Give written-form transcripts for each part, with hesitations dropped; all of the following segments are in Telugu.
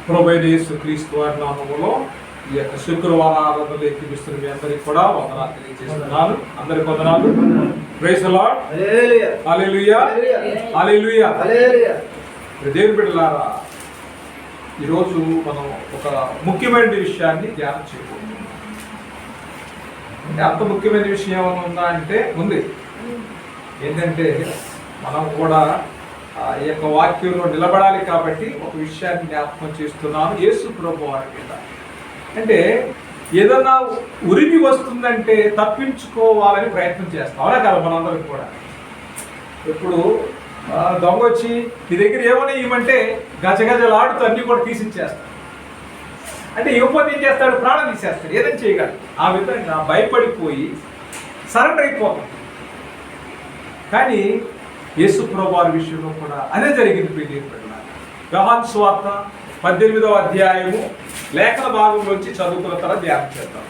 ప్రభువైన యేసుక్రీస్తు వారి నామములో ఈ యొక్క శుక్రవార ఆరాధనలో ఎక్కిపిస్తున్న మీ అందరికీ కూడా వందనాలు తెలియజేస్తున్నాను. అందరికి వందనాలు. Praise the Lord. హల్లెలూయా. హల్లెలూయా. దేవుని బిడ్డలారా, ఈరోజు మనం ఒక ముఖ్యమైన విషయాన్ని ధ్యానం చేయబోతున్నాం. అంత ముఖ్యమైన విషయం ఏమైనా ఉందా అంటే ఉంది. ఏంటంటే మనం కూడా ఈ యొక్క వాక్యంలో నిలబడాలి కాబట్టి ఒక విషయాన్ని జ్ఞాపకం చేస్తున్నాను. యేసు ప్రభు వారి మీద అంటే ఏదన్నా ఉరిమి వస్తుందంటే తప్పించుకోవాలని ప్రయత్నం చేస్తాం. అవునా కదా? మనందరికి కూడా ఇప్పుడు దొంగ వచ్చి నీ దగ్గర ఏమైనా ఇవ్వమంటే గజగజలాడుతూ అన్నీ కూడా తీసిచ్చేస్తాడు. అంటే ఇవ్వకపోతే ఏం చేస్తాడు? ప్రాణం తీసేస్తాడు. ఏదైనా చేయగలడు. ఆ విధంగా భయపడిపోయి సరెండర్ అయిపోతాం. కానీ యేసు ప్రభు వారి విషయంలో కూడా అదే జరిగింది. యోహాను సువార్త 18వ అధ్యాయము లేఖన భాగంలోంచి చదువుకున్న తర్వాత ధ్యానం చేద్దాం.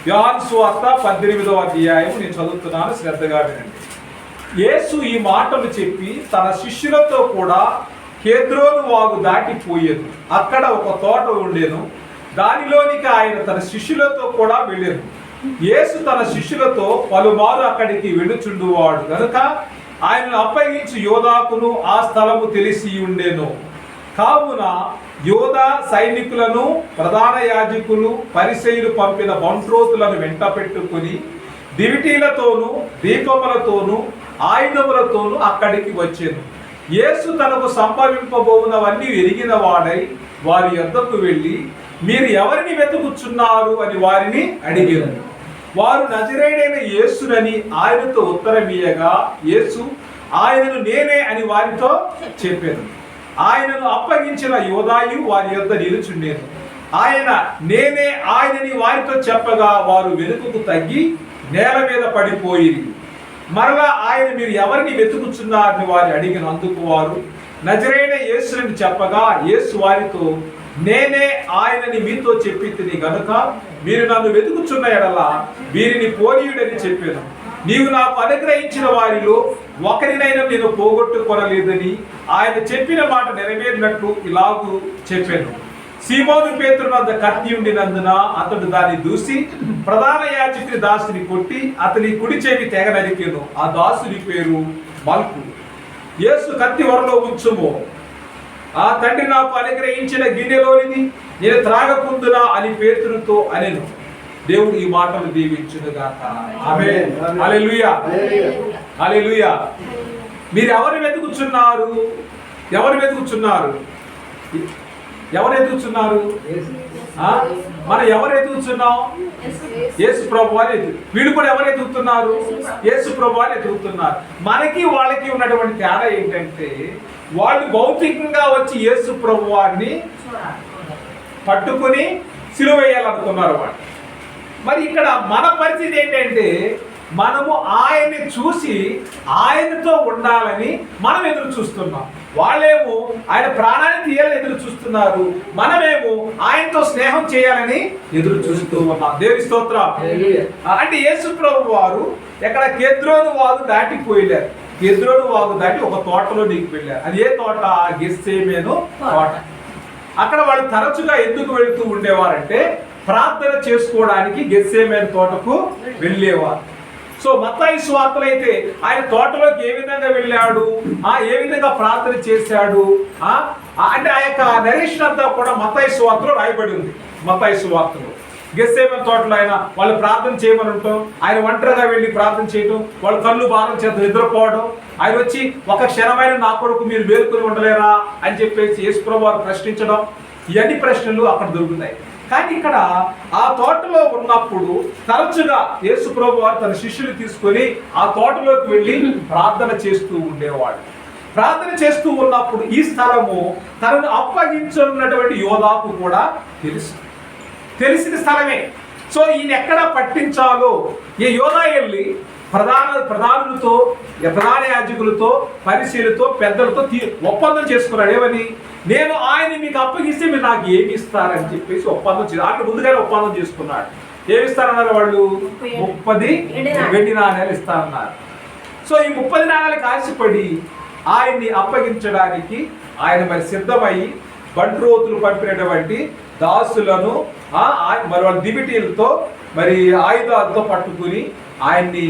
యోహాను సువార్త 18వ అధ్యాయము నేను చదువుతున్నాను, శ్రద్ధగా వినండి. యేసు ఈ మాటలు చెప్పి తన శిష్యులతో కూడా కేద్రోను వాగు దాటిపోయేను. అక్కడ ఒక తోట ఉండేను. దానిలోనికి ఆయన తన శిష్యులతో కూడా వెళ్ళాను. యేసు తన శిష్యులతో పలుమారు అక్కడికి వెళ్ళుచుండువాడు గనుక ఆయనను అప్పగించి యోధాకును ఆ స్థలము తెలిసి ఉండేను. కావున యోధా సైనికులను ప్రధాన యాజకులు పరిసయ్యులు పంపిన బంట్రోతులను వెంట పెట్టుకుని దివిటీలతోనూ దీపములతోనూ ఆయుధములతోనూ అక్కడికి వచ్చాను. యేసు తనకు సంభవింపబోవునవన్నీ ఎరిగిన వాడై వారి యొద్దకు వెళ్ళి మీరు ఎవరిని వెతుకుచున్నారు అని వారిని అడిగారు. వారు నజరేయుడైన యేసునని ఆయనతో ఉత్తరమియ్యగా యేసు ఆయనను నేనే అని వారితో చెప్పాను. ఆయనను అప్పగించిన యోధాయు వారి యొద్ద నిలుచుండేను. ఆయన నేనే ఆయనని వారితో చెప్పగా వారు వెనుకకు తగ్గి నేల మీద పడిపోయిరి. మరలా ఆయన మీరు ఎవరిని వెతుకుచున్నారని వారు అడిగినందుకు వారు నజరేయుడైన యేసునని చెప్పగా యేసు వారితో నేనే ఆయనని మీతో చెప్పితిని గనుక మీరు నన్ను వెతుకుచున్న ఎడల వీరిని పోనీయుడని చెప్పాను. నీవు నాకు అనుగ్రహించిన వారిలో ఒకరినైనా నేను పోగొట్టుకొనలేదని ఆయన చెప్పిన మాట నెరవేరినట్లు ఇలాగూ చెప్పాను. సీమోను పేతురు వద్ద కత్తి ఉండినందున అతడు దాన్ని దూసి ప్రధాన యాజకుని దాసుని కొట్టి అతని కుడి చెవి తెగ నరికెను. ఆ దాసుని పేరు మల్కు. యేసు కత్తి వరలో ఉంచుము, ఆ తండ్రి నాకు అనుగ్రహించిన గిన్నెలోనిది నేను త్రాగకుందునా అని పేతురుతో అనెను. దేవుడు ఈ మాటలు దీవించునుగాక. ఆమేన్. హల్లెలూయా. హల్లెలూయా. మీరు ఎవరు వెతుకుచున్నారు? ఎవరు వెతుకుచున్నారు? ఎవరు ఎదుగుతున్నారు? మనం ఎవరు ఎదుగుతున్నాం? యేసు ప్రభు వారు వీళ్ళు కూడా ఎవరు ఎదుగుతున్నారు? యేసు ప్రభు వారు ఎదుగుతున్నారు. మనకి వాళ్ళకి ఉన్నటువంటి తేడా ఏంటంటే వాళ్ళు భౌతికంగా వచ్చి యేసు ప్రభు వారిని పట్టుకుని సిలువ వేయాలనుకున్నారు వాళ్ళు. మరి ఇక్కడ మన పరిస్థితి ఏంటంటే మనము ఆయన్ని చూసి ఆయనతో ఉండాలని మనం ఎదురు చూస్తున్నాం. వాళ్ళేమో ఆయన ప్రాణాన్ని తీయాలని ఎదురు చూస్తున్నారు. మనమేమో ఆయనతో స్నేహం చేయాలని ఎదురు చూస్తూ ఉన్నాం. దేవుని స్తోత్రం. అంటే యేసు ప్రభు వారు ఎక్కడ కేద్రోను వాగు దాటిపోయారు. కేద్రోను వాగు దాటి ఒక తోటలో నీకు వెళ్ళారు. అది ఏ తోట? గెత్సేమేను తోట. అక్కడ వాళ్ళు తరచుగా ఎందుకు వెళుతూ ఉండేవారంటే ప్రార్థన చేసుకోవడానికి గెత్సేమేను తోటకు వెళ్ళేవారు. సో మత్తయి సువార్తలో అయితే ఆయన తోటలోకి ఏ విధంగా వెళ్ళాడు, ఏ విధంగా ప్రార్థన చేశాడు అంటే ఆ యొక్క నరేషన్ అంతా కూడా మత్తయి సువార్తలో రాయబడి ఉంది. మత్తయి సువార్తలో గెత్సేమేను తోటలో ఆయన వాళ్ళు ప్రార్థన చేయమని ఉంటాం. ఆయన ఒంటరిగా వెళ్ళి ప్రార్థన చేయటం, వాళ్ళు కళ్ళు భారం చేత నిద్రపోవడం, ఆయన వచ్చి ఒక క్షణమైన నా కొరకు మీరు మేలుకొని ఉండలేరా అని చెప్పేసి యేసు ప్రభు వారు ప్రశ్నించడం, ఇవన్నీ ప్రశ్నలు అక్కడ దొరుకుతాయి. కానీ ఇక్కడ ఆ తోటలో ఉన్నప్పుడు తరచుగా యేసు ప్రభు వారు తన శిష్యులు తీసుకొని ఆ తోటలోకి వెళ్ళి ప్రార్థన చేస్తూ ఉండేవాడు. ప్రార్థన చేస్తూ ఉన్నప్పుడు ఈ స్థలము తనను అప్పగించున్నటువంటి యోధాకు కూడా తెలిసిన స్థలమే. సో ఈయన ఎక్కడ పట్టించాలో ఈ యోధా వెళ్ళి ప్రధానులతో ప్రధాన యాజకులతో పరిశీలతో పెద్దలతో ఒప్పందం చేసుకున్నాడు. ఏమని? నేను ఆయన మీకు అప్పగిస్తే మీరు నాకు ఏమి ఇస్తారని చెప్పేసి ఒప్పందం చేసి అక్కడ ముందుగానే ఒప్పందం చేసుకున్నాడు. ఏమిస్తారన్నారు వాళ్ళు? 30 వెండి నాణ్యాలు ఇస్తారన్నారు. సో ఈ 30 నాణ్యాలకు ఆశపడి ఆయన్ని అప్పగించడానికి ఆయన మరి సిద్ధమై బంట్రోతులు పంపినటువంటి దాసులను మరి వాళ్ళ దివిటీలతో మరి ఆయుధాలతో పట్టుకుని ఆయన్ని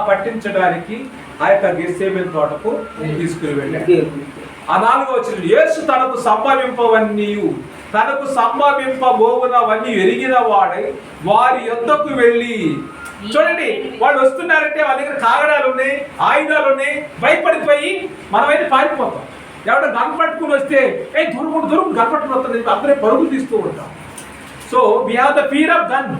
పట్టించడానికి ఆ యొక్క గెత్సేమేను తోటకు తీసుకుని వెళ్ళాడు. ఆ 4వ వచనం, యేసు తనకు సంభవింపబోవునవన్నీ ఎరిగిన వాడై వారి యొద్దకు వెళ్ళి, చూడండి వాళ్ళు వస్తున్నారంటే వాళ్ళ దగ్గర కాగడాలు ఉన్నాయి, ఆయుధాలు ఉన్నాయి, భయపడిపోయి మనమైతే పారిపోతాం. ఎవడో గన్ పట్టుకుని వస్తే దూరం గన్ పట్టుకుని వస్తుంది, అందరే పరుగులు తీస్తూ ఉంటాం. So we have the fear of gun.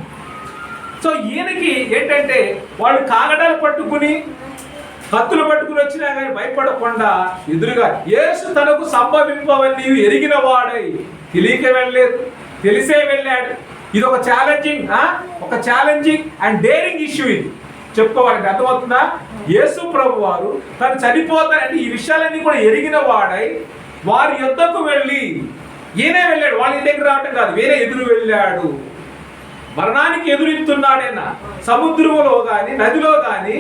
సో ఈయనకి ఏంటంటే వాళ్ళు కాగడాలు పట్టుకుని కత్తులు పట్టుకుని వచ్చినా కానీ భయపడకుండా ఎదురుగా యేసు తనకు సంభవింపవన్నీ ఎరిగిన వాడై, తెలియక వెళ్ళలేదు, తెలిసే వెళ్ళాడు. ఇది ఒక ఛాలెంజింగ్ అండ్ డేరింగ్ ఇష్యూ. ఇది చెప్పుకోవాలంటే అర్థమవుతుందా? యేసు ప్రభు వారు తను చనిపోతారంటే ఈ విషయాలన్నీ కూడా ఎరిగిన వాడై వారి యొద్దకు వెళ్ళి, ఈయనే వెళ్ళాడు, వాళ్ళ దగ్గర రావటం కాదు, వేరే ఎదురు వెళ్ళాడు. మరణానికి ఎదురెత్తున్నాడైనా సముద్రంలో కానీ నదిలో కానీ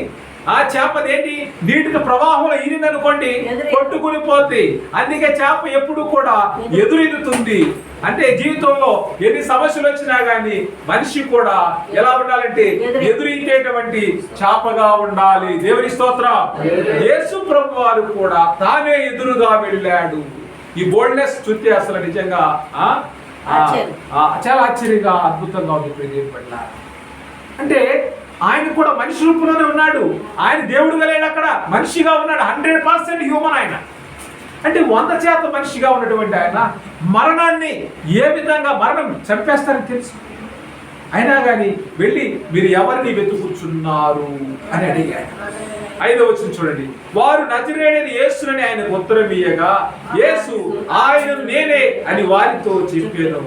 ఆ చేపదేంటి నీటికి ప్రవాహంలో ఈనిందనుకోండి కొట్టుకుని పోతే. అందుకే చేప ఎప్పుడు కూడా ఎదురెదుతుంది. అంటే జీవితంలో ఎన్ని సమస్యలు వచ్చినా గానీ మనిషి కూడా ఎలా ఉండాలంటే ఎదురించేటువంటి చేపగా ఉండాలి. దేవుని స్తోత్రం. యేసు ప్రభు వారు కూడా తానే ఎదురుగా వెళ్ళాడు. ఈ బోల్డ్నెస్ చూస్తే అసలు నిజంగా చాలా ఆశ్చర్యంగా అద్భుతంగా ఉంది. అంటే ఆయన కూడా మనిషి రూపంలోనే ఉన్నాడు. ఆయన దేవుడుగా లేడు, అక్కడ మనిషిగా ఉన్నాడు. 100% హ్యూమన్ ఆయన. అంటే 100% మనిషిగా ఉన్నటువంటి ఆయన మరణాన్ని ఏ విధంగా మరణం చంపేస్తారని తెలుసు. అయినా కానీ వెళ్ళి మీరు ఎవరిని వెతుకుతున్నారు అని అడిగాడు. 5వ వచనం చూడండి, వారు నజరేయుడైన యేసునని ఆయనకు ఉత్తరం ఇయ్యగా యేసు ఆయనను నేనే అని వారితో చెప్పాను.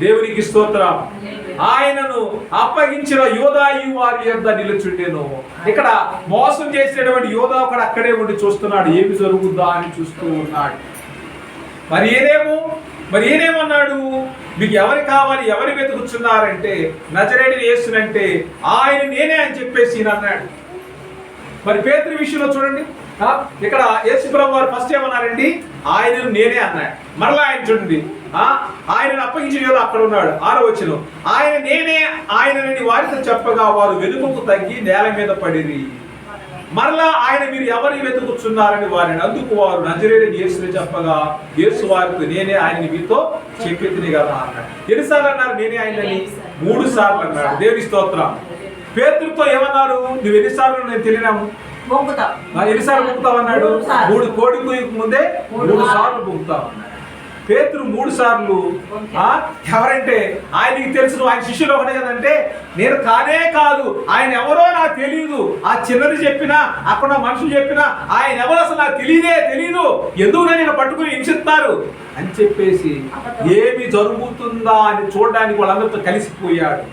దేవునికి స్తోత్రం. ఆయనను అప్పగించిన యోధాయు వారి యొద్ద నిలుచుండెను. ఇక్కడ మోసం చేసినటువంటి యోధా ఒకడు అక్కడే ఉండి చూస్తున్నాడు, ఏమి జరుగుద్దా అని చూస్తూ ఉన్నాడు. మరి ఏనేమన్నాడు, మీకు ఎవరు కావాలి, ఎవరు వెతుకుతున్నారంటే నజరేయుడైన యేసునంటే ఆయన నేనే అని చెప్పేసి అన్నాడు. మరి పేతురు విషయంలో చూడండి, ఇక్కడ యేసు ప్రభు వారు ఫస్ట్ ఏమన్నారండి, ఆయనను నేనే అన్నాడు. మరలా ఆయన చూడండి, ఆయనను అప్పగించిన యోధా అక్కడ ఉన్నాడు. 6వ వచనం, ఆయన నేనే ఆయనని వారితో చెప్పగా వారు వెనుకకు తగ్గి నేల మీద పడిరి. మరలా ఆయన మీరు ఎవరిని వెతుకుతున్నారని వారిని, అందుకు వారు నజరేయుడైన యేసుని చెప్పగా యేసు వారికి నేనే ఆయనని మీతో చెప్పితిని కదా అన్నాడు. ఎన్నిసార్లు అన్నారు నేనే ఆయనని? 3 సార్లు అన్నాడు. దేవుని స్తోత్రం. పేతురుతో ఏమన్నారు, నువ్వు ఎన్నిసార్లు నేను తెలియనాము, ఎన్నిసార్లు పొంగుతావు అన్నాడు. 3 కోడి కూయకు ముందే 3 సార్లు పొంగుతావు అన్నాడు. పేతురు 3 సార్లు ఎవరంటే ఆయనకి తెలుసు, ఆయన శిష్యులు ఒకటే కదంటే నేను కానే కాదు, ఆయన ఎవరో నాకు తెలియదు. ఆ చిన్నది చెప్పినా అక్కడ మనుషులు చెప్పినా ఆయన ఎవరో అసలు నాకు తెలియదు, ఎందుకు నేను పట్టుకుని హింసిస్తారు అని చెప్పేసి ఏమి జరుగుతుందా అని చూడడానికి వాళ్ళందరితో కలిసిపోయాడు.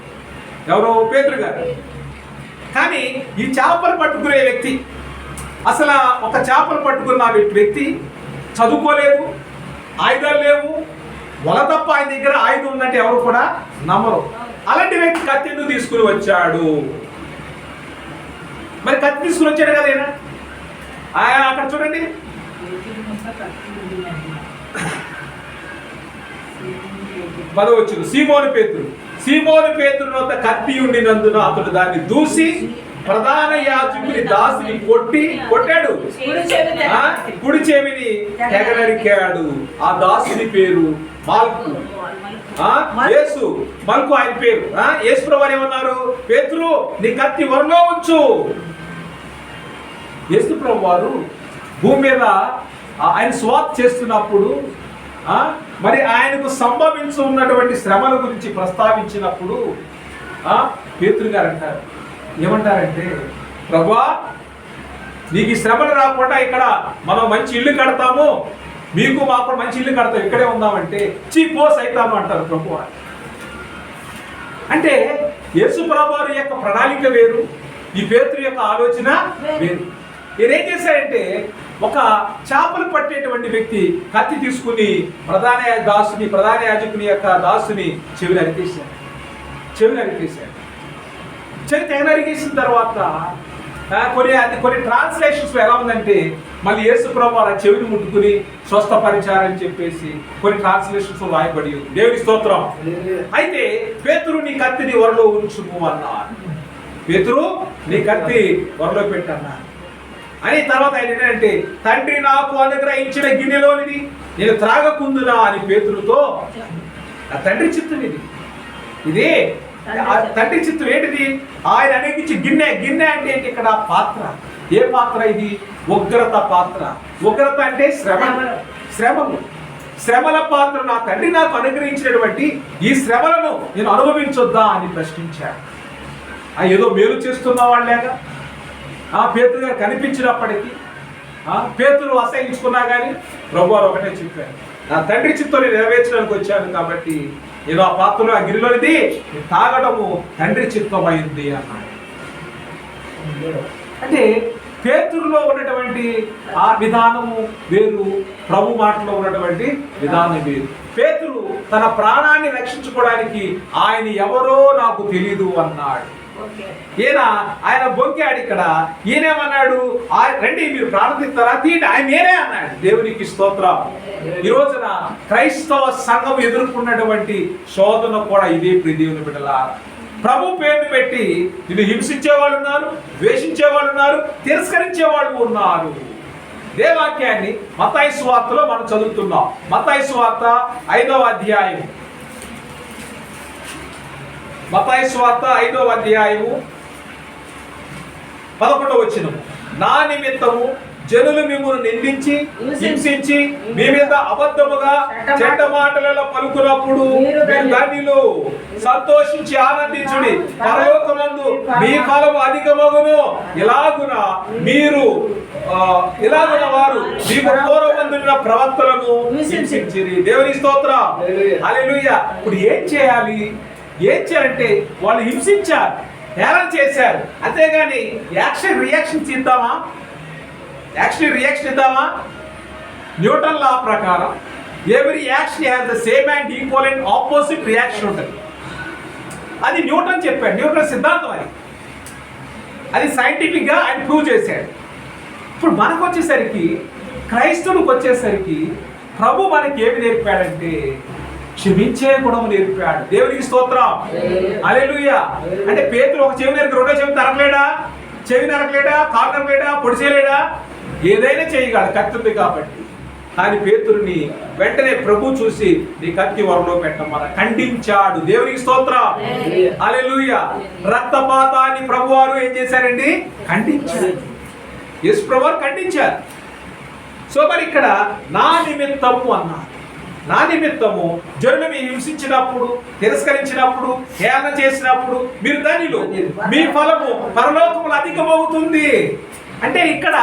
ఎవరో పేతురు గారు. కానీ ఈ చేపలు పట్టుకునే వ్యక్తి, అసలు ఒక చేపలు పట్టుకున్న వ్యక్తి చదువుకోలేదు, ఆయుధాలు లేవు, వల తప్ప ఆయన దగ్గర ఆయుధం ఉందంటే ఎవరు కూడా నమ్మరు. అలాంటి వ్యక్తి కత్తి ఎందుకు తీసుకుని వచ్చాడు? మరి కత్తి తీసుకుని వచ్చాడు కదా ఆయన. అక్కడ చూడండి, పదవచ్చును, సీమోను పేతురు వద్ద కత్తి ఉండినందున అతడు దాన్ని దూసి ప్రధాన యాజకుని దాసిని కొట్టాడు, కుడి చెవిని తెగనరికాడు. ఆ దాసుని పేరు మల్కు. మల్కు ఆయన పేరు. యేసు ప్రభువు ఏమన్నారు, పేతురు నీ కత్తి వరలో ఉంచు. యేసు ప్రభువు వారు భూమి మీద ఆయన స్వార్థ చేస్తున్నప్పుడు మరి ఆయనకు సంభవించున్నటువంటి శ్రమల గురించి ప్రస్తావించినప్పుడు పేతురు గారు అంటారు, ఏమంటారంటే ప్రభువా నీకు ఈ శ్రమలు రాకుండా ఇక్కడ మనం మంచి ఇల్లు కడతాము, మీకు మాకు మంచి ఇల్లు కడతాం, ఇక్కడే ఉందామంటే చీపో సైతాను అంటారు ప్రభువా. అంటే యేసు ప్రభువారి యొక్క ప్రణాళిక వేరు, ఈ పేతురు యొక్క ఆలోచన వేరు. ఏం చేశాడంటే ఒక చేపలు పట్టేటువంటి వ్యక్తి కత్తి తీసుకుని ప్రధాన యాజకుని యొక్క దాసుని చెవి నరికేశాడు. చెవి తెగ నరికేసిన తర్వాత కొన్ని ట్రాన్స్లేషన్స్ ఎలా ఉందంటే మళ్ళీ యేసు ప్రభు ఆ చెవిని ముట్టుకుని స్వస్థపరిచారని చెప్పేసి కొన్ని ట్రాన్స్లేషన్స్ రాయబడి ఉంది. దేవుని స్తోత్రం. అయితే పేతురు నీ కత్తిని వరలో ఉంచుము అన్నారు. పేతురు నీ కత్తి వరలో పెట్టన్నా అని. తర్వాత ఆయన ఏంటంటే తండ్రి నాకు అనుగ్రహించిన గిన్నెలోనిది నేను త్రాగకుందునా అని పేతురుతో, ఆ తండ్రి చిత్తం ఇది తండ్రి చిత్తం ఏంటిది? ఆయన అనేకించి గిన్నె. గిన్నె అంటే ఏంటి? ఇక్కడ పాత్ర. ఏ పాత్ర ఇది? ఉగ్రత పాత్ర. ఉగ్రత అంటే శ్రమలు. శ్రమల పాత్ర నా తండ్రి నాకు అనుగ్రహించినటువంటి ఈ శ్రమలను నేను అనుభవించొద్దా అని ప్రశ్నించాడు. ఏదో మేలు చేస్తున్న వాళ్ళేగా పేతురు గారు కనిపించినప్పటికీ పేతురు అసహించుకున్నా కానీ ప్రభువారు ఒకటే చెప్పారు, నా తండ్రి చిత్తాన్ని నెరవేర్చడానికి వచ్చాను కాబట్టి ఏదో ఆ పాత్రలో ఆ గిరిలోనిది తాగడము తండ్రి చిత్తమైంది అన్నాడు. అంటే పేతురులో ఉన్నటువంటి ఆ విధానము వేరు, ప్రభు మాటలో ఉన్నటువంటి విధానం వేరు. పేతురు తన ప్రాణాన్ని రక్షించుకోవడానికి ఆయన ఎవరో నాకు తెలీదు అన్నాడు. ఆయన బొంకాడు. ఇక్కడ ఈయనేమన్నాడు? రండి మీరు ప్రాణం తీస్తారా, తీయండి, ఆయన నేనే అన్నాడు. దేవునికి స్తోత్రం. ఈ రోజున క్రైస్తవ సంఘం ఎదుర్కొన్నటువంటి శోధన కూడా ఇదే. దేవుని బిడ్డలారా, ప్రభు పేరును పెట్టి నిన్ను హింసించే వాళ్ళు ఉన్నారు, ద్వేషించే వాళ్ళు ఉన్నారు, తిరస్కరించే వాళ్ళు ఉన్నారు. ఇదే వాక్యాన్ని మత్తయి సువార్తలో మనం చదువుతున్నాం. మత్తయి సువార్త 5వ అధ్యాయం, మత్తయి సువార్త 5వ అధ్యాయము 11వ వచనం. నా నిమిత్తము జనులు మిమ్మల్ని నిందించి హింసించి మీ మీద అబద్ధముగా చెడ్డ మాటలలో పలుకున్నప్పుడు దానిలో సంతోషించి ఆనందించుడి, పరలోకమందు మీ ఫలము అధికమగును. ఇలాగున వారు మీకు పూర్వమందున్న ప్రవక్తలను హింసించిరి. దేవుని స్తోత్రం. హల్లెలూయా. ఇప్పుడు ఏం చేయాలంటే వాళ్ళు హింసించారు, హేళన చేశారు, అంతేగాని రియాక్షన్ ఇద్దామా? న్యూటన్ లా ప్రకారం every action has the same and equal and opposite reaction ఉంటుంది. అది న్యూటన్ చెప్పాడు. న్యూటన్ సిద్ధాంతం అది సైంటిఫిక్ గా ఆయన ప్రూవ్ చేశాడు. ఇప్పుడు మనకు వచ్చేసరికి, క్రైస్తవులకు వచ్చేసరికి ప్రభు మనకి ఏమి నేర్పాడంటే క్షమించే గుణము నేర్పాడు. దేవునికి స్తోత్రం. హల్లెలూయా. అంటే పేతురు ఒక చెవి నరికి రెండో చెవి నరకలేడా, కాలు నరకలేడా, పొడి చేయలేడా? ఏదైనా చేయగలడు, కత్తి ఉంది కాబట్టి. కానీ పేతురుని వెంటనే ప్రభు చూసి నీ కత్తి వరలో పెట్టమని ఖండించాడు. దేవునికి స్తోత్రం. హల్లెలూయా. రక్తపాతాన్ని ప్రభువారు ఏం చేశారండి? ఖండించారు. యేసు ప్రభువారు ఖండించారు. సో మరి ఇక్కడ నా నిమిత్తము అన్నారు. నా నిమిత్తము జనులు మీ హింసించినప్పుడు, తిరస్కరించినప్పుడు, హేళన చేసినప్పుడు మీరు దానిలో మీ ఫలము పరలోకములు అధికమవుతుంది. అంటే ఇక్కడ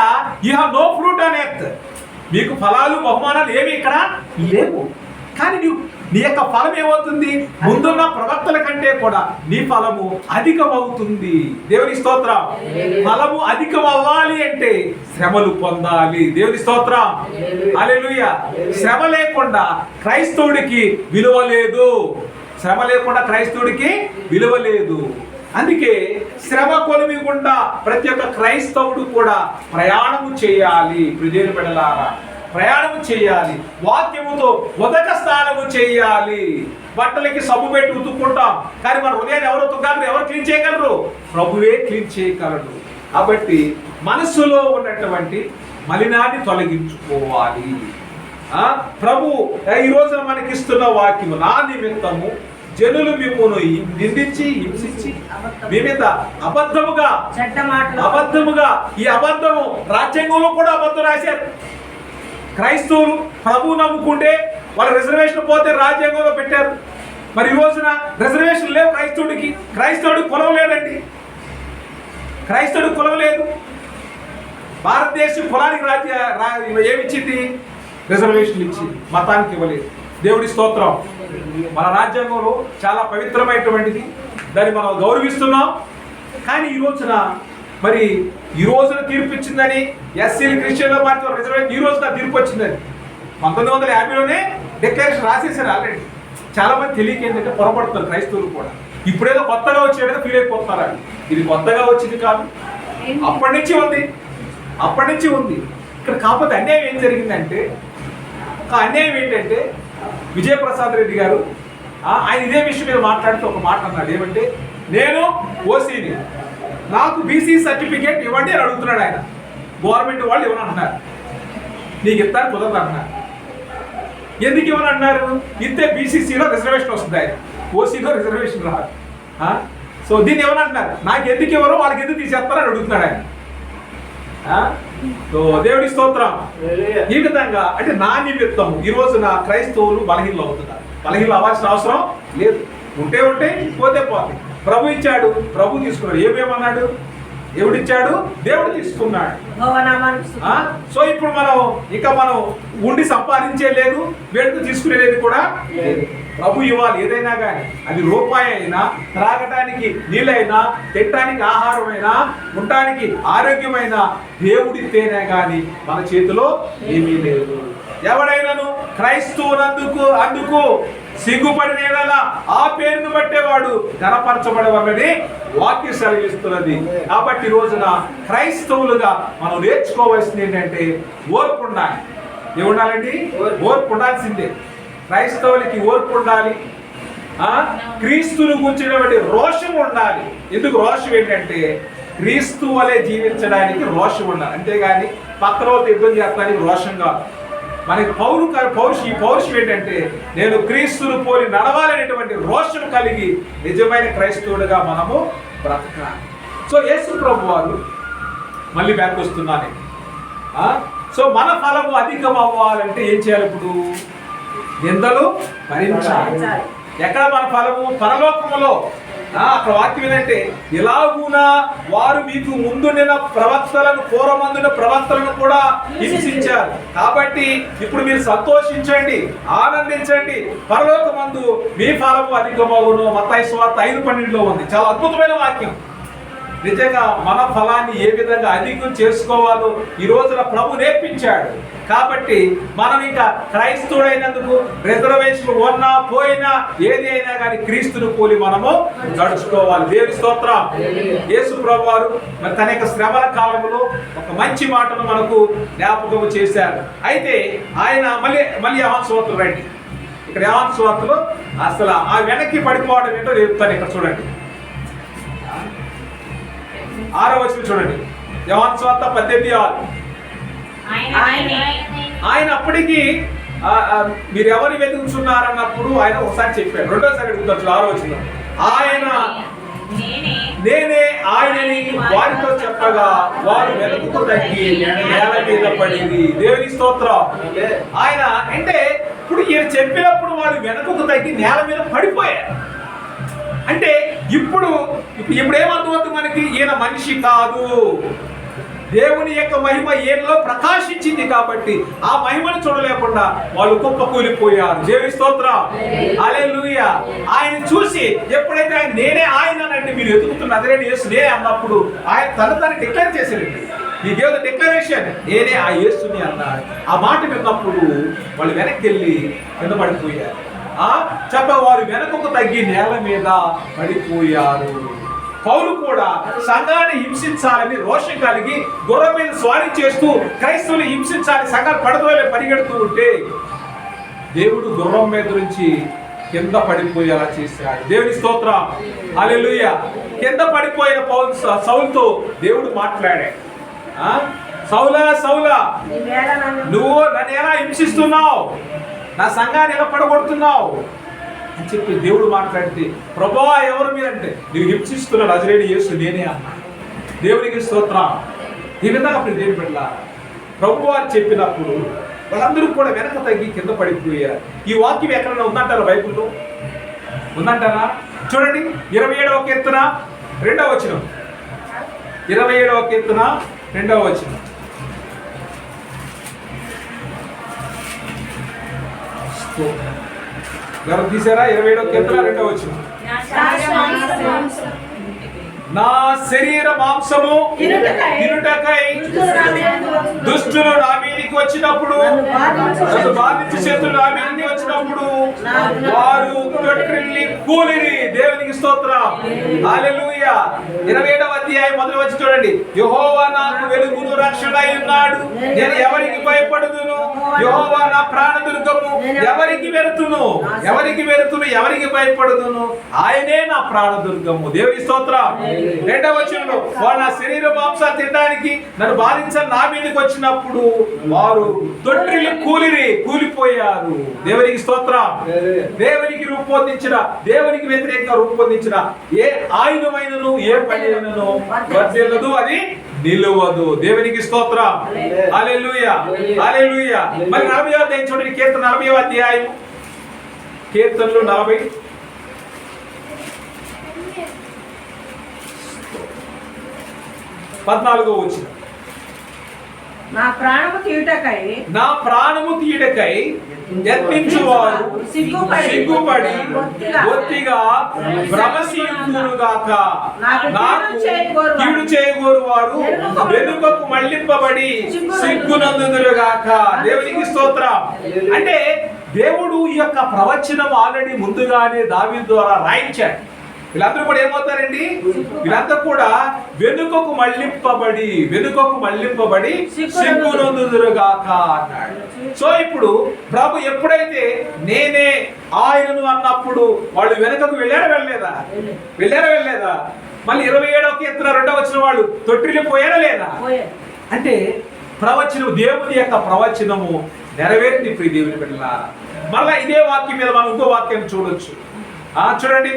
you have no fruit on earth. మీకు ఫలాలు బహుమానాలు ఏమి ఇక్కడ లేవు. కానీ నీ యొక్క ఫలం ఏమవుతుంది? ముందున్న ప్రవక్తల కంటే కూడా నీ ఫలము అధికమవుతుంది. దేవుని స్తోత్రం. ఫలము అధికం అవ్వాలి అంటే శ్రమలు పొందాలి. దేవుని స్తోత్రం. హల్లెలూయా. శ్రమ లేకుండా క్రైస్తవుడికి విలువ లేదు. అందుకే శ్రమ కొలిమి గుండా ప్రతి ఒక్క క్రైస్తవుడు కూడా ప్రయాణము చేయాలి. ప్రియమైన బిడ్డలారా, ప్రయాణము చేయాలి. వాక్యముతో ఉదక స్నానము చేయాలి. బట్టలకి సబ్బు పెట్టి ఉతుక్కుంటాం, కానీ మన హృదయాన్ని ఎవరు ఉతుకగలరు? ఎవరు క్లీన్ చేయగలరు? ప్రభువే క్లీన్ చేయగలరు. కాబట్టి మనస్సులో ఉన్నటువంటి మలినాన్ని తొలగించుకోవాలి. ప్రభు ఈ రోజున మనకిస్తున్న వాక్యము, నా నిమిత్తము జనులు మిమ్మును నిందించి హింసించి మీ మీద అబద్ధముగా ఈ అబద్ధము రాజ్యాంగంలో కూడా అబద్ధం రాశారు. క్రైస్తవులు ప్రభు నమ్ముకుంటే వాళ్ళ రిజర్వేషన్ పోతే రాజ్యాంగంలో పెట్టారు. మరి ఈ రోజున రిజర్వేషన్ లేవు క్రైస్తవుడికి కులం లేదండి. క్రైస్తవుడికి కులం లేదు. భారతదేశం కులానికి ఏమిచ్చింది? రిజర్వేషన్ ఇచ్చింది, మతానికి ఇవ్వలేదు. దేవుడి స్తోత్రం. మన రాజ్యాంగంలో చాలా పవిత్రమైనటువంటిది, దాన్ని మనం గౌరవిస్తున్నాం. కానీ ఈ రోజున తీర్పు ఇచ్చిందని ఎస్సీలు క్రిస్టియన్లో మాత్రం రిజర్వేషన్ ఈ రోజున తీర్పు వచ్చిందని 1950లోనే డిక్లరేషన్ రాసేసారు ఆల్రెడీ. చాలా మంది తెలియక ఏంటంటే పొరపడుతున్నారు క్రైస్తవులు కూడా. ఇప్పుడేదో కొత్తగా వచ్చేదో ఫీల్ అయిపోతున్నారు. ఇది కొత్తగా వచ్చింది కాదు, అప్పటి నుంచి ఉంది. ఇక్కడ కాకపోతే అన్యాయం ఏం జరిగిందంటే, ఒక అన్యాయం ఏంటంటే విజయప్రసాద్ రెడ్డి గారు ఆయన ఇదే విషయం మీద మాట్లాడుతూ ఒక మాట అన్నాడు. ఏమంటే, నేను ఓసీని, నాకు బీసీ సర్టిఫికేట్ ఇవ్వండి అని అడుగుతున్నాడు ఆయన. గవర్నమెంట్ వాళ్ళు ఇవ్వనంటున్నారు, నీకు ఇస్తాను కుదరదు అంటున్నారు. ఎందుకు ఇవ్వనంటున్నారు? ఇస్తే బీసీసీలో రిజర్వేషన్ వస్తుంది, ఆయన ఓసీలో రిజర్వేషన్ రాదు. సో దీన్ని ఏమనంటున్నారు, నాకు ఎందుకు ఇవ్వరు, వాళ్ళకి ఎందుకు తీసేస్తారని అడుగుతున్నాడు ఆయన. సో దేవుడి స్తోత్రం. ఈ విధంగా అంటే నా నిమిత్తం ఈ రోజు నా క్రైస్తవులు బలహీనలు అవుతున్నారు. బలహీనలు అవ్వాల్సిన అవసరం లేదు. ఉంటే పోతే పోతే. ప్రభు ఇచ్చాడు, ప్రభు తీసుకున్నాడు. ఏమేమన్నాడు? దేవుడిచ్చాడు, దేవుడు తీసుకున్నాడు. సో ఇప్పుడు మనం ఉండి సంపాదించే లేదు, వేడుకు తీసుకునే లేదు కూడా లేదు. ప్రభు ఇవ్వాలి ఏదైనా కానీ, అది రూపాయి అయినా, త్రాగటానికి నీళ్ళైనా, తినడానికి ఆహారమైనా, ఉండటానికి ఆరోగ్యమైన దేవుడితేనే కానీ మన చేతిలో ఏమీ లేదు. ఎవడైనాను అందుకు సిగ్గుపడిన ఆ పేరును బట్టేవాడు ఘనపరచబడవని వాక్యం సెలవిస్తున్నది. కాబట్టి ఈ రోజున క్రైస్తవులుగా మనం నేర్చుకోవాల్సింది ఏంటంటే ఓర్పు ఉండాలి. ఏముండాలండి? ఓర్పు ఉండాల్సిందే. క్రైస్తవులకి ఓర్పు ఉండాలి. క్రీస్తును గురించినటువంటి రోషం ఉండాలి. ఎందుకు రోషం ఏంటంటే, క్రీస్తు వలె జీవించడానికి రోషం ఉండాలి. అంతేగాని పక్కన యుద్ధం చేస్తానికి రోషం కాదు. మనకి పౌరుషం ఏంటంటే, నేను క్రీస్తును పోలి నడవాలనేటువంటి రోషం కలిగి నిజమైన క్రైస్తవుడిగా మనము బ్రతకాలి. సో యేసు ప్రభు వారు మళ్ళీ బ్యాక్ వస్తున్నాను. సో మన ఫలము అధికం అవ్వాలంటే ఏం చేయాలి? ఇప్పుడు నిందలు భరించాలి. ఎక్కడ మన ఫలము? పరలోకములో. అక్కడ వాక్యం ఏంటంటే, ఇలాగునా వారు మీకు ముందుండిన ప్రవక్తలను, పూర్వమందున ప్రవక్తలను కూడా హింసించారు. కాబట్టి ఇప్పుడు మీరు సంతోషించండి, ఆనందించండి, పరలోకమందు మీ ఫలము అధికమగును. మత్తయి సువార్త 5:12 ఉంది. చాలా అద్భుతమైన వాక్యం. నిజంగా మన ఫలాన్ని ఏ విధంగా అధికం చేసుకోవాలో ఈ రోజున ప్రభు నేర్పించాడు. కాబట్టి మనం ఇంకా క్రైస్తవుడైనందుకు రిజర్వేషన్ ఉన్నా పోయినా ఏది అయినా కానీ క్రీస్తును పోలి మనము నడుచుకోవాలి. దేవుని స్తోత్రం. యేసు ప్రభు వారు మరి తన యొక్క శ్రమల కాలంలో ఒక మంచి మాటను మనకు జ్ఞాపకం చేశారు. అయితే ఆయన మళ్ళీ యోహాను సువార్తలో రండి. ఇక్కడ యోహాను సువార్తలో అసలు ఆ వెనక్కి పడిపోవడం ఏంటో చెప్తాను. ఇక్కడ చూడండి, 6వ వచనం చూడండి. యోహాను సువార్త 18:6. ఆయన అప్పటికి మీరు ఎవరు వెతుకుతున్నారన్నప్పుడు ఆయన ఒకసారి చెప్పాడు. రెండోసారి అడుగుతారు 6వ వచనం. ఆయన నేనే ఆయనని వారితో చెప్పగా వారు వెతుకు తగ్గి నేల మీద పడింది. దేవుని స్తోత్రం. ఆయన అంటే ఇప్పుడు ఈయన చెప్పినప్పుడు వారు వెనుకకు తగ్గి నేల మీద పడిపోయారు. అంటే ఇప్పుడు ఏమర్థమవుతుంది మనకి? ఈయన మనిషి కాదు, దేవుని యొక్క మహిమ ఈయనలో ప్రకాశించింది. కాబట్టి ఆ మహిమను చూడలేకుండా వాళ్ళు కుప్పకూలిపోయారు. దేవుని స్తోత్రం. హల్లెలూయా. ఆయన చూసి ఎప్పుడైతే ఆయన నేనే ఆయన అంటే మీరు ఎదుగుతున్న నజరేయుడు యేసు నేనే అన్నప్పుడు ఆయన తను డిక్లేర్ చేశారండి. ఈ దేవుని డిక్లరేషన్, నేనే ఆ యేసుని అన్నాడు. ఆ మాట విన్నప్పుడు వాళ్ళు వెనక్కి వెళ్ళి కింద పడిపోయారు. చెప్పవారు వెనకకు తగ్గి నేల మీద పడిపోయారు. పౌలు కూడా సంఘాన్ని హింసించాలని రోషం కలిగి గుర్రం మీద స్వారీ చేస్తూ క్రైస్తవులు హింసించాలి, సంఘాలు పడదోలే పరిగెడుతూ ఉంటే దేవుడు గుర్రం మీద నుంచి కింద పడిపోయేలా చేశాడు. దేవుని స్తోత్రం. హల్లెలూయా. కింద పడిపోయిన సౌలుతో దేవుడు మాట్లాడాడు. సౌలా నువ్వు నన్ను ఎలా హింసిస్తున్నావు, నా సంఘాన్ని ఎలా పడగొడుతున్నావు అని చెప్పి దేవుడు మాట్లాడితే, ప్రభువా ఎవరు మీరంటే, నువ్వు హింసిస్తున్న నజరేయుడు యేసు నేనే అన్నాడు. దేవునికి స్తోత్రం. ఈ విధంగా అప్పుడు దేవుని బిడ్డ ప్రభు వారు చెప్పినప్పుడు వాళ్ళందరూ కూడా వెనక తగ్గి కింద పడిపోయారు. ఈ వాక్యం ఎక్కడైనా ఉందంటారా? బైబిల్లో ఉందంటారా? చూడండి, 27వ కీర్తన 2వ వచనం. 27వ కీర్తన 2వ వచనం. ఎవరు తీసారా? 27వ కీర్తన 2వ వచనం. నా శరీర మాంసము తినుటకై దుష్టులు నా మీదికి మీదకి వచ్చినప్పుడు, నన్ను బాధించే శత్రులు నా మీదకి వచ్చినప్పుడు వారు తొట్టిల్లి కూలిరి. దేవునికి స్తోత్రం. హల్లెలూయా. 27వ అధ్యాయం మొదలు వచ్చి చూడండి. యెహోవా నాకు వెలుగును రక్షణ అయి ఉన్నాడు, నేను ఎవరికి భయపడుదును? యెహోవా నా ప్రాణదుర్గము, ఎవరికి వెరుతును? ఎవరికి భయపడుదును? ఆయనే నా ప్రాణదుర్గము. దేవుని స్తోత్రం. 2వ వచనంలో వారు నా శరీర మాంసాలు తినడానికి నన్ను బాధించాలి నా మీదకి వచ్చినప్పుడు వారు తొట్టిల్లి కూలిపోయారు. దేవునికి స్తోత్రం. దేవునికి రూపొందించిన, దేవునికి వ్యతిరేకంగా రూపొందించిన ఏ ఆయుధమైనను ఏ పనినను వర్ధిల్లదు, అది నిలువదు. దేవునికి స్తోత్రం. హల్లెలూయా. హల్లెలూయా. మరి 40వ అధ్యాయం చూడండి. కీర్తన 40వ అధ్యాయం, కీర్తనలు 40 14వ వచనం. నా ప్రాణము తీయుటకై యత్నించువారు సిగ్గుపడి బొత్తిగా భ్రమశీలుగాక. నాకు కీడు చేయగోరు వారు వెనుకకు మళ్ళింపబడి సిగ్గునందుదురుగాక. దేవునికి స్తోత్రం. అంటే దేవుడు ఈ యొక్క ప్రవచనం ఆల్రెడీ ముందుగానే దావీదు ద్వారా రాయించాడు. వీళ్ళందరూ కూడా ఏమవుతారండి? వీళ్ళంతా కూడా వెనుకకు మళ్ళింపబడి సిగ్గునందుదురుగాక అన్నాడు. సో ఇప్పుడు ప్రభు ఎప్పుడైతే నేనే ఆయనను అన్నప్పుడు వాళ్ళు వెనుకకు వెళ్ళలేదా? మళ్ళీ 27వ కీర్తన 2వ వచనం వాళ్ళు తొట్టిల్లిపోయారా లేదా? అంటే ప్రవచనం, దేవుని యొక్క ప్రవచనము నెరవేరింది. ప్రియ దేవుని బిడ్డలారా, మళ్ళా ఇదే వాక్యం మీద మనం ఇంకో వాక్యం చూడొచ్చు. చూడండి.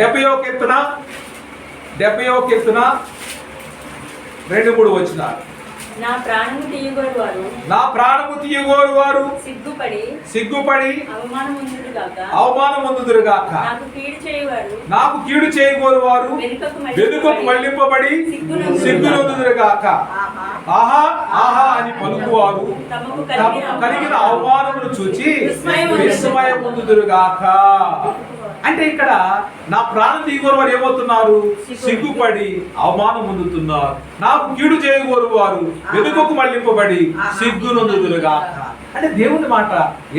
70వ కీర్తన 2-3 వచనాలు. నా ప్రాణము తీయగోరు వారు సిగ్గుపడి అవమానముందుదురుగాక. నాకు కీడు చేయగోరు వారు వెనుకకు మళ్ళింపబడి సిగ్గునందుదురుగాక. ఆహా ఆహా అని పలుకువారు తమకు కలిగిన అవమానమును చూచి విస్మయముందుదురుగాక. అంటే ఇక్కడ నా ప్రాణం తీయగోరు వారు ఏమవుతున్నారు? సిగ్గుపడి అవమానం పొందుతున్నారు. నాకు కీడు చేయగోరు వారు వెనుకకు మళ్ళింపబడి సిగ్గునందుదురుగాక. అంటే దేవుని మాట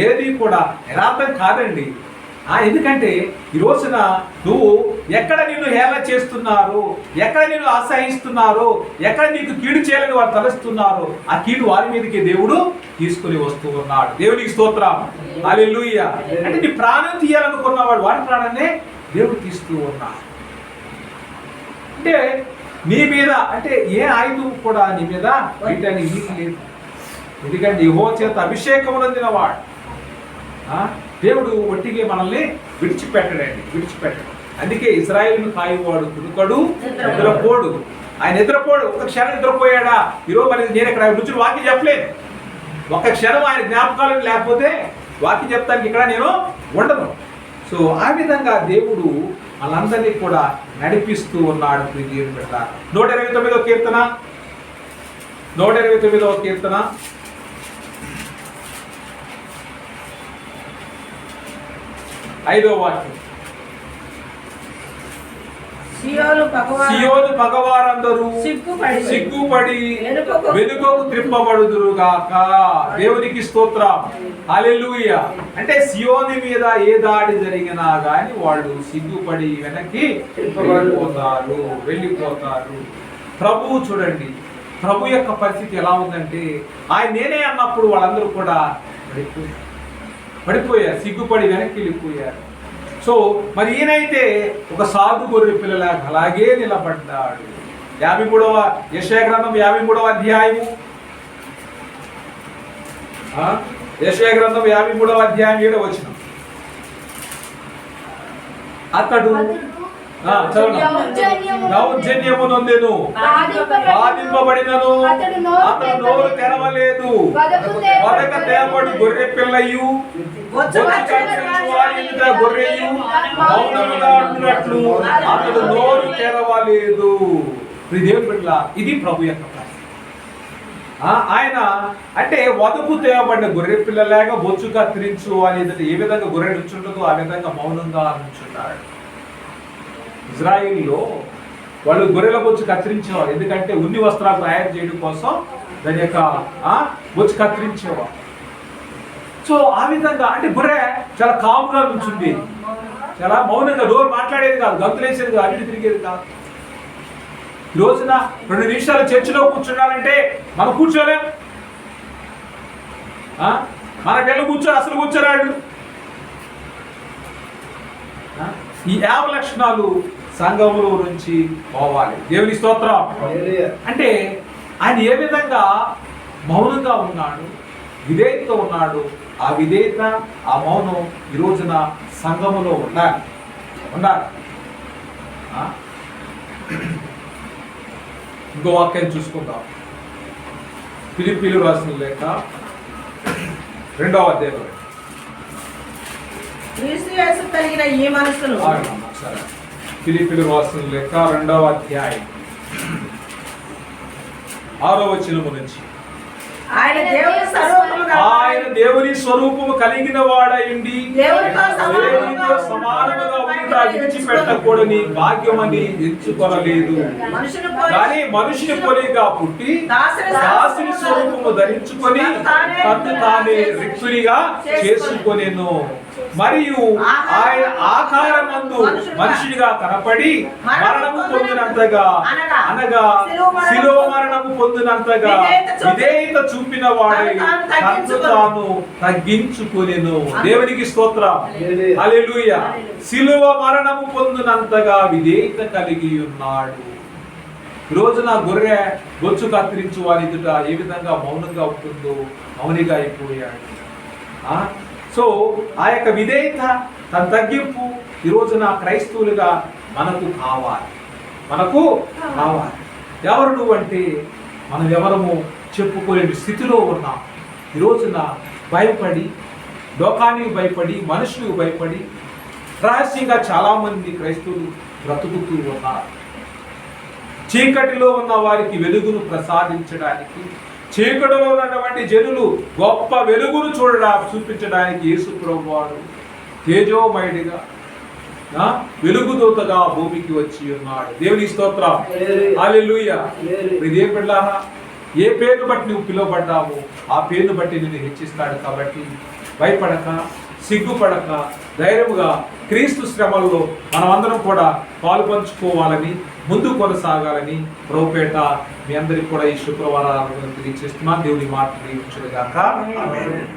ఏది కూడా యథార్థం కాదండి. ఎందుకంటే ఈ రోజున నువ్వు ఎక్కడ నిన్ను హేళన చేస్తున్నారు, ఎక్కడ నిన్ను అసహిస్తున్నారు, ఎక్కడ నీకు కీడు చేయాలని వారు తలస్తున్నారు, ఆ కీడు వారి మీదకి దేవుడు తీసుకుని వస్తూ ఉన్నాడు. దేవునికి స్తోత్రం. హల్లెలూయా. అంటే నీ ప్రాణం తీయాలనుకున్నవాడు వాడి ప్రాణాన్నే దేవుడు తీస్తూ ఉన్నాడు. అంటే నీ మీద అంటే ఏ ఆయుధం కూడా నీ మీద వీటానికి వీలు లేదు. ఎందుకంటే యెహోవా చేత అభిషేకం పొందినవాడు. దేవుడు ఒట్టిగే మనల్ని విడిచిపెట్టడు. అందుకే ఇశ్రాయేలును కాయువాడు కునుకడు, నిద్రపోడు. ఆయన నిద్రపోడు. ఒక క్షణం నిద్రపోయాడా? ఈరోజు మరి నేను ఇక్కడ నుంచి వాక్యం చెప్పలేదు. ఒక క్షణం ఆయన జ్ఞాపకాలు లేకపోతే వాక్యం చెప్తానికి ఇక్కడ నేను ఉండను. సో ఆ విధంగా దేవుడు వాళ్ళందరినీ కూడా నడిపిస్తూ ఉన్నాడు. 129వ కీర్తన 5వ వాక్యం. సియోను పగవారందరూ సిగ్గుపడి వెనుకకు త్రిప్పబడుదురుగాక. దేవునికి స్తోత్రం. హల్లెలూయా. అంటే సియోను మీద ఏ దాడి జరిగినా గాని వాళ్ళు సిగ్గుపడి వెనక్కి వెళ్ళిపోతారు. ప్రభువు చూడండి, ప్రభు యొక్క పరిస్థితి ఎలా ఉందంటే ఆయన నేనే అన్నప్పుడు వాళ్ళందరూ కూడా పడిపోయారు, సిగ్గుపడి వెనక్కి వెళ్ళిపోయారు. సో మరి ఈయనైతే ఒక సాధు గొర్రె పిల్లలాగా అలాగే నిలబడ్డాడు. 53వ యెషయా గ్రంథం 53వ అధ్యాయము, యెషయా గ్రంథం 53వ అధ్యాయం 7వ వచనం. అతడు దౌర్జన్యము నొందెను, బాధింపబడినను అతడు నోరు తెరవలేదు. వదక తేబడి గొర్రె పిల్లయు గొర్రెయు మౌనముగా ఉంటున్నట్లు అతడు నోరు తెరవలేదు. దేవుని బిడ్డల, ఇది ప్రభు యొక్క పరిస్థితి. ఆయన అంటే వదకు తేవబడిన గొర్రె పిల్లలాగా బొచ్చు కత్తిరించు అనేది ఏ విధంగా గొర్రె నుంచుంటుందో ఆ విధంగా మౌనంగా నుంచున్నాడు. ఇజ్రాయిల్లో వాళ్ళు గొర్రెల బొచ్చు కత్తిరించేవారు. ఎందుకంటే ఉన్ని వస్త్రాలు తయారు చేయడం కోసం దాని యొక్క బొచ్చు కత్తిరించేవాడు. సో ఆ విధంగా అంటే గొర్రె చాలా కాముగా నుంచుంది, చాలా మౌనంగా, డోర్ మాట్లాడేది కాదు, గంతులేసేది కాదు, అటు తిరిగేది కాదు. ఈ రోజున 2 నిమిషాలు చర్చిలో కూర్చున్నారంటే మనం కూర్చోలేం. మనకెళ్ళి అసలు కూర్చోరాడు. ఈ 50 లక్షణాలు సంఘములో నుంచి పోవాలి. దేవుని స్తోత్రం. అంటే ఆయన ఏ విధంగా మౌనంగా ఉన్నాడు, విధేయతతో ఉన్నాడు. ఆ విధేయత, ఆ మౌనం ఈ రోజున సంఘములో ఉండాలి. ఇంకో వాక్యాన్ని చూసుకుందాం. ఫిలిప్పీయులకు రాసిన లేఖ 2వ అధ్యాయం. క్రీస్తు యేసు కలిగిన ఈ మనసును. ఫిలిప్పీయులకు రాసిన లేఖ 2వ అధ్యాయం 6వ వచనము నుంచి. ఆయన దేవుని స్వరూపము కలిగిన వాడయుండి దేవునితో సమానముగా ఉండుట విడిచిపెట్టకూడని భాగ్యమని ఎంచుకొనలేదు, కానీ మనుషుని పోలిగా పుట్టి దాసుని స్వరూపము ధరించుకొని తను తానే రిక్తునిగా చేసుకొనెను. మరియు ఆయన ఆకారమందు మనుషుడిగా కనపడి మరణము పొందినంతగా, అనగా శిలువ మరణము పొందినంతగా విధేయత చూపిన వాడే తనను తాను తగ్గించుకొనెను. దేవునికి స్తోత్రం. హల్లెలూయా. శిలువ మరణము పొందినంతగా విధేయత కలిగి ఉన్నాడు. రోజున గొర్రె బొచ్చు కత్తిరించు వారి ఎదుట ఏ విధంగా మౌనంగా ఉంటుందో మౌనిగా అయిపోయాడు. సో ఆ యొక్క విధేయత, తన తగ్గింపు ఈ రోజున క్రైస్తవులుగా మనకు కావాలి. ఎవరు నువ్వు అంటే మనం ఎవరము చెప్పుకోలేని స్థితిలో ఉన్నాం. ఈ రోజున భయపడి, లోకానికి భయపడి, మనుషులకు భయపడి రహస్యంగా చాలామంది క్రైస్తవులు బ్రతుకుతూ ఉన్నారు. చీకటిలో ఉన్న వారికి వెలుగును ప్రసాదించడానికి, చీకటిలో ఉన్నటువంటి జనులు గొప్ప వెలుగును చూపించడానికి యేసు ప్రభువారు తేజోమయుడిగా, వెలుగుదూతగా భూమికి వచ్చి ఉన్నాడు. దేవుని స్తోత్రం. హల్లెలూయా. ఇదేం బిడ్డలారా, ఏ పేరును బట్టి నువ్వు పిలువబడ్డావో ఆ పేరును బట్టి నిన్ను హెచ్చిస్తాడు. కాబట్టి భయపడక, సిగ్గుపడక, ధైర్యముగా క్రీస్తు శ్రమల్లో మనమందరం కూడా పాలుపంచుకోవాలని, ముందు కొనసాగాలని ప్రభుపేట మీ అందరికి కూడా ఈ శుక్రవారాలను తెలియజేస్తున్నాను. దేవుని మాట దీవించుగాక. ఆమేన్.